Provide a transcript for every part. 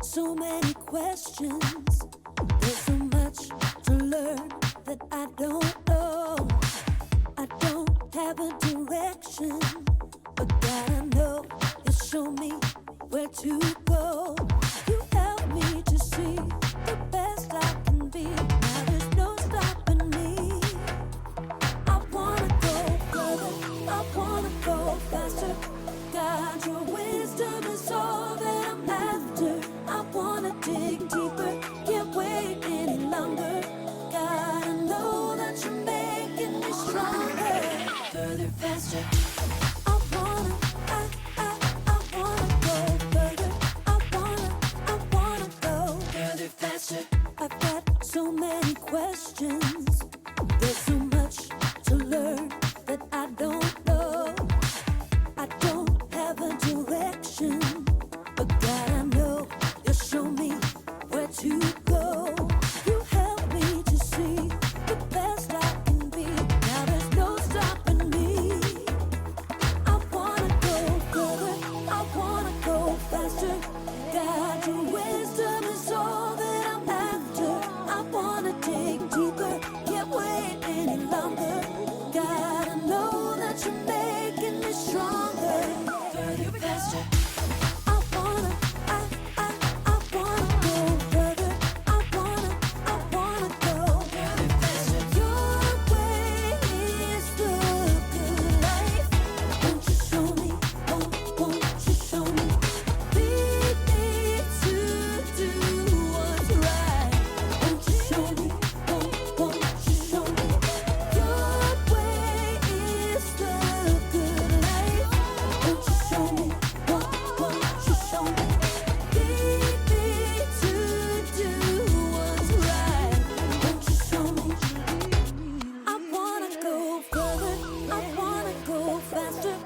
So many questions, there's so much to learn that I don't know. I don't have a direction, but God, I know you show me where to go. You help me to see the best I can be. Now there's no stopping me. I wanna go further, I wanna go faster. God, your wisdom is all that I'm after. I wanna dig deeper, can't wait any longer. God, I know that you're making me stronger. Further, faster. I wanna go further. I wanna go further, faster. I've got so many questions. There's so much to learn that I don't know. I don't have a direction, but God, I know you show me where to go. You help me to see the best I can be. Now there's no stopping me. I wanna go further, I wanna go faster. God, your wisdom is all that I'm after. I wanna dig deeper, can't wait any longer. God, I know that you're making me stronger. Further, faster. I wanna go further. I wanna go further, faster. Your way is the good life. Won't you show me? Won't you show me? Lead me to do what's right. Won't you show me? Won't you show me? Your way is the good life. Won't you show me? Won't you show me? Lead me to do what's right. Won't you show me? I wanna go further. I wanna go faster.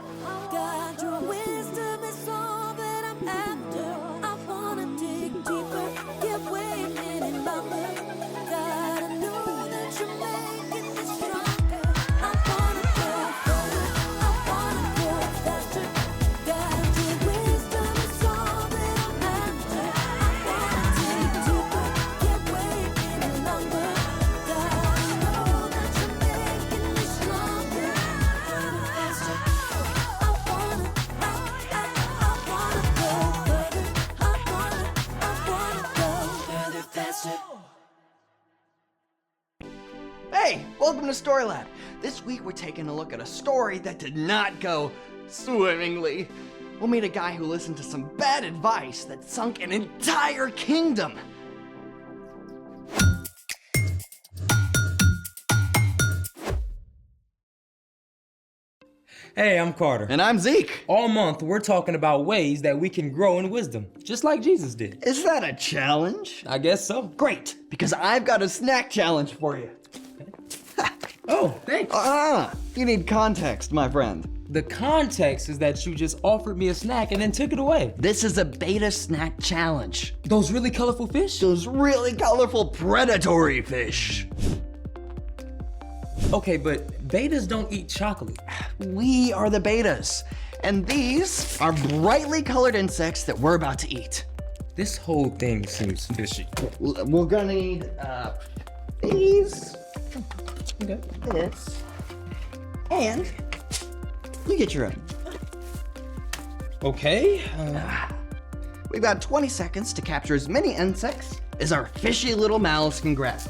God, your wisdom is all that I'm after. I wanna dig deeper, can't wait any longer. God, I know that you're making me stronger. I wanna go further. I wanna go faster. God, your wisdom is all that I'm after. I wanna dig deeper, can't wait any longer. God, I know that you're making me stronger. Faster. I wanna go further. I wanna go further, faster. Hey, welcome to Story Lab. This week we're taking a look at a story that did not go swimmingly. We'll meet a guy who listened to some bad advice that sunk an entire kingdom. Hey, I'm Carter. And I'm Zeke. All month, we're talking about ways that we can grow in wisdom, just like Jesus did. Is that a challenge? I guess so. Great, because I've got a snack challenge for you. Oh, thanks. You need context, my friend. The context is that you just offered me a snack and then took it away. This is a beta snack challenge. Those really colorful fish? Those really colorful predatory fish. Okay, but betas don't eat chocolate. We are the betas, and these are brightly colored insects that we're about to eat. This whole thing seems fishy. We're gonna need these, Okay. this, and you get your own. Okay. We've got 20 seconds to capture as many insects as our fishy little mouths can grab.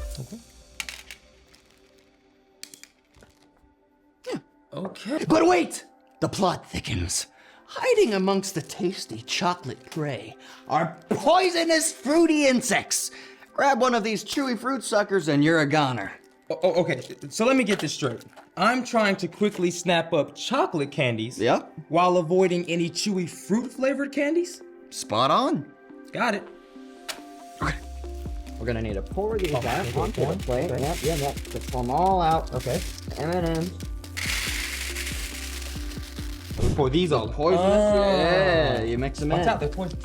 Okay. Okay. But wait! The plot thickens. Hiding amongst the tasty chocolate prey are poisonous fruity insects. Grab one of these chewy fruit suckers and you're a goner. Okay, so let me get this straight. I'm trying to quickly snap up chocolate candies. Yep. While avoiding any chewy fruit-flavored candies? Spot on. Got it. We're gonna need to pour these out onto the plate. Yep. Just pour them all out. Okay. M&M's. Pour these all. Poisonous. Yeah, you mix them in. Watch out, they're poison.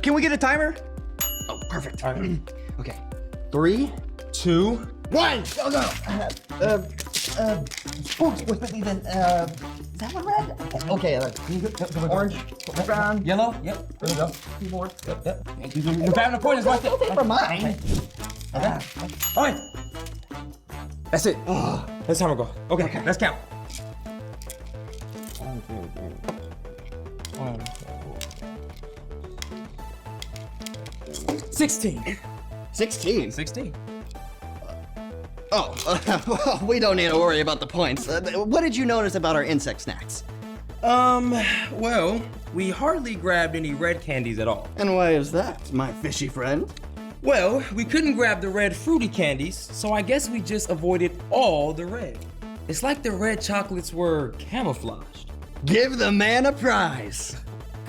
Can we get a timer? Oh, perfect. All right. Okay. 3, 2, 1, go, go. Oops, wait, then, is that one red? Okay, orange, brown. yellow. Yep. There we go. Two more. Yep. You're grabbing the poisons right there. Never mind. Okay. All right. That's it. That's how we go. Okay, let's count. 16. 16. 16. Oh, we don't need to worry about the points. What did you notice about our insect snacks? Well, we hardly grabbed any red candies at all. And why is that, my fishy friend? Well, we couldn't grab the red fruity candies, so I guess we just avoided all the red. It's like the red chocolates were camouflaged. Give the man a prize.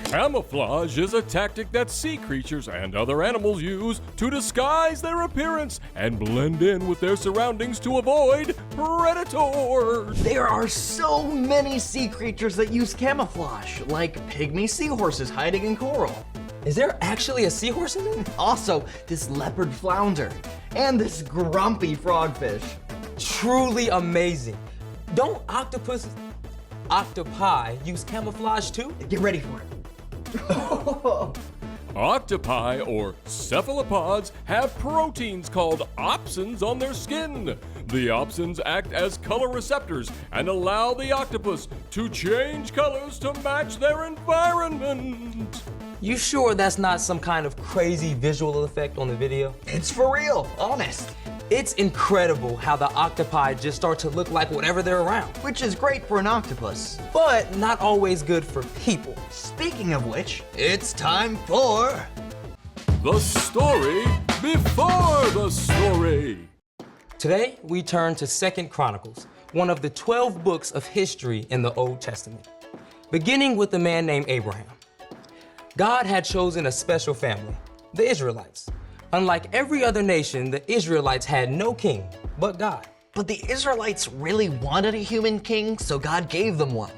Camouflage is a tactic that sea creatures and other animals use to disguise their appearance and blend in with their surroundings to avoid predators. There are so many sea creatures that use camouflage, like pygmy seahorses hiding in coral. Is there actually a seahorse in there? Also, this leopard flounder, and this grumpy frogfish. Truly amazing. Don't octopi use camouflage too? Get ready for it. Octopi, or cephalopods, have proteins called opsins on their skin. The opsins act as color receptors and allow the octopus to change colors to match their environment. You sure that's not some kind of crazy visual effect on the video? It's for real, honest. It's incredible how the octopi just start to look like whatever they're around, Which is great for an octopus. but not always good for people. Speaking of which, it's time for... The story before the story. Today, we turn to 2 Chronicles, one of the 12 books of history in the Old Testament, beginning with a man named Abraham. God had chosen a special family, the Israelites. Unlike every other nation, the Israelites had no king but God. But the Israelites really wanted a human king, so God gave them one.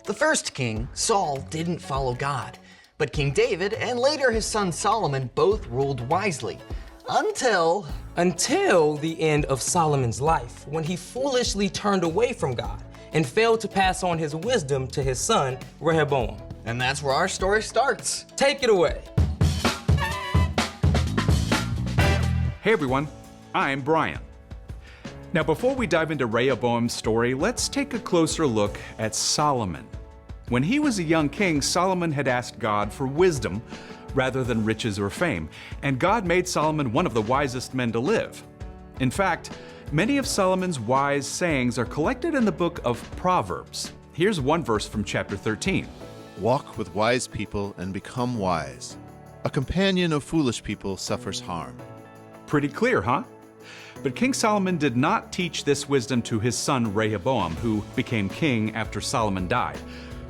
The first king, Saul, didn't follow God. But King David and later his son Solomon both ruled wisely. Until Until the end of Solomon's life, when he foolishly turned away from God and failed to pass on his wisdom to his son, Rehoboam. And that's where our story starts. Take it away. Hey everyone, I'm Brian. Now before we dive into Rehoboam's story, let's take a closer look at Solomon. When he was a young king, Solomon had asked God for wisdom rather than riches or fame, and God made Solomon one of the wisest men to live. In fact, many of Solomon's wise sayings are collected in the book of Proverbs. Here's one verse from chapter 13. Walk with wise people and become wise. A companion of foolish people suffers harm. Pretty clear, huh? But King Solomon did not teach this wisdom to his son Rehoboam, who became king after Solomon died.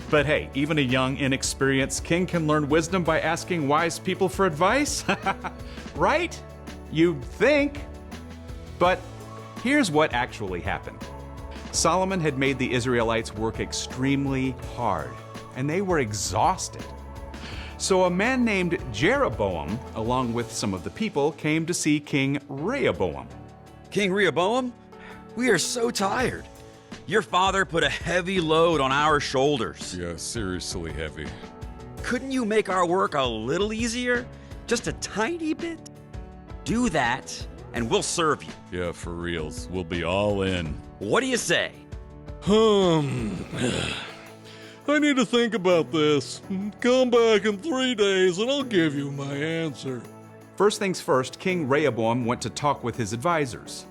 But hey, even a young, inexperienced king can learn wisdom by asking wise people for advice? Right? You'd think. But here's what actually happened. Solomon had made the Israelites work extremely hard, and they were exhausted. So a man named Jeroboam, along with some of the people, came to see King Rehoboam. King Rehoboam, we are so tired. Your father put a heavy load on our shoulders. Yeah, seriously heavy. Couldn't you make our work a little easier? Just a tiny bit? Do that, and we'll serve you. Yeah, for reals. We'll be all in. What do you say? I need to think about this. Come back in 3 days and I'll give you my answer. First things first, King Rehoboam went to talk with his advisors.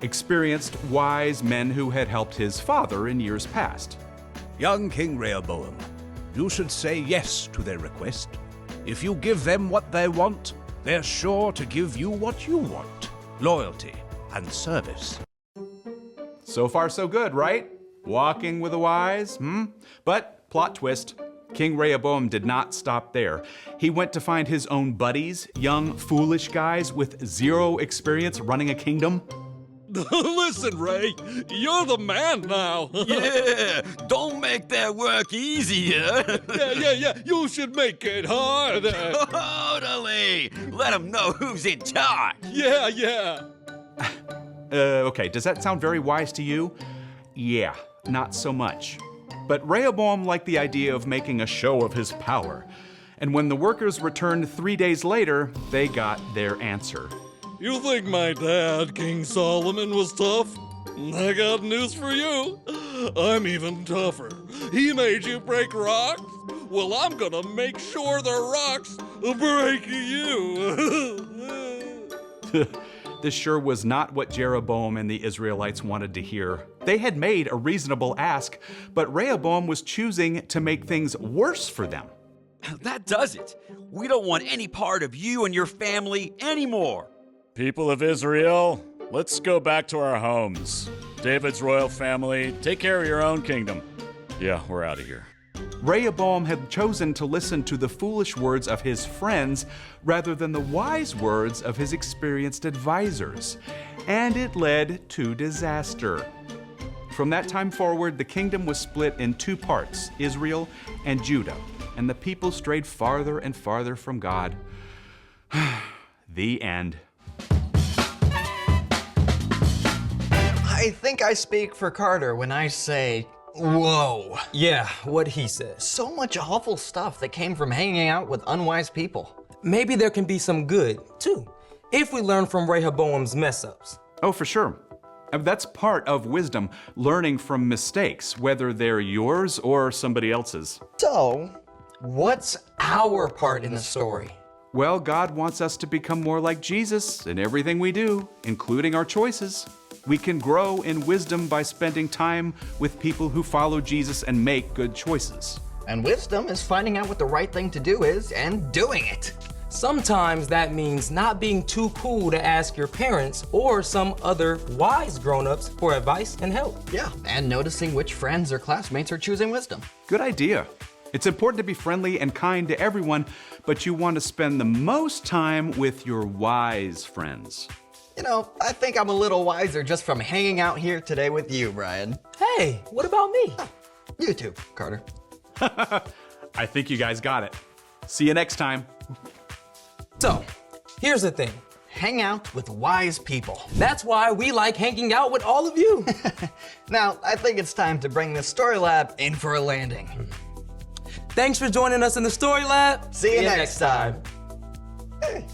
experienced, wise men who had helped his father in years past. Young King Rehoboam, you should say yes to their request. If you give them what they want, they're sure to give you what you want: loyalty and service. So far, so good, right? Walking with the wise, But, plot twist, King Rehoboam did not stop there. He went to find his own buddies, young, foolish guys with zero experience running a kingdom. Listen, Ray, you're the man now. Yeah, don't make their work easier. Yeah, you should make it harder. Totally. Let them know who's in charge. Yeah. Okay, does that sound very wise to you? Yeah, not so much. But Rehoboam liked the idea of making a show of his power. And when the workers returned 3 days later, they got their answer. You think my dad, King Solomon, was tough? I got news for you. I'm even tougher. He made you break rocks? Well, I'm gonna make sure the rocks break you. This sure was not what Jeroboam and the Israelites wanted to hear. They had made a reasonable ask, but Rehoboam was choosing to make things worse for them. That does it. We don't want any part of you and your family anymore. People of Israel, let's go back to our homes. David's royal family, take care of your own kingdom. Yeah, we're out of here. Rehoboam had chosen to listen to the foolish words of his friends rather than the wise words of his experienced advisors, and it led to disaster. From that time forward, the kingdom was split in two parts, Israel and Judah, and the people strayed farther and farther from God. The end. I think I speak for Carter when I say, whoa. Yeah, what he says. So much awful stuff that came from hanging out with unwise people. Maybe there can be some good, too, if we learn from Rehoboam's mess-ups. Oh, for sure. That's part of wisdom, learning from mistakes, whether they're yours or somebody else's. So, what's our part in the story? Well, God wants us to become more like Jesus in everything we do, including our choices. We can grow in wisdom by spending time with people who follow Jesus and make good choices. And wisdom is finding out what the right thing to do is and doing it. Sometimes that means not being too cool to ask your parents or some other wise grown-ups for advice and help. Yeah, and noticing which friends or classmates are choosing wisdom. Good idea. It's important to be friendly and kind to everyone, but you want to spend the most time with your wise friends. You know, I think I'm a little wiser just from hanging out here today with you, Brian. Hey, what about me? You too, Carter. I think you guys got it. See you next time. So, here's the thing. Hang out with wise people. That's why we like hanging out with all of you. Now, I think it's time to bring the Story Lab in for a landing. Thanks for joining us in the Story Lab. See you next time. Hey.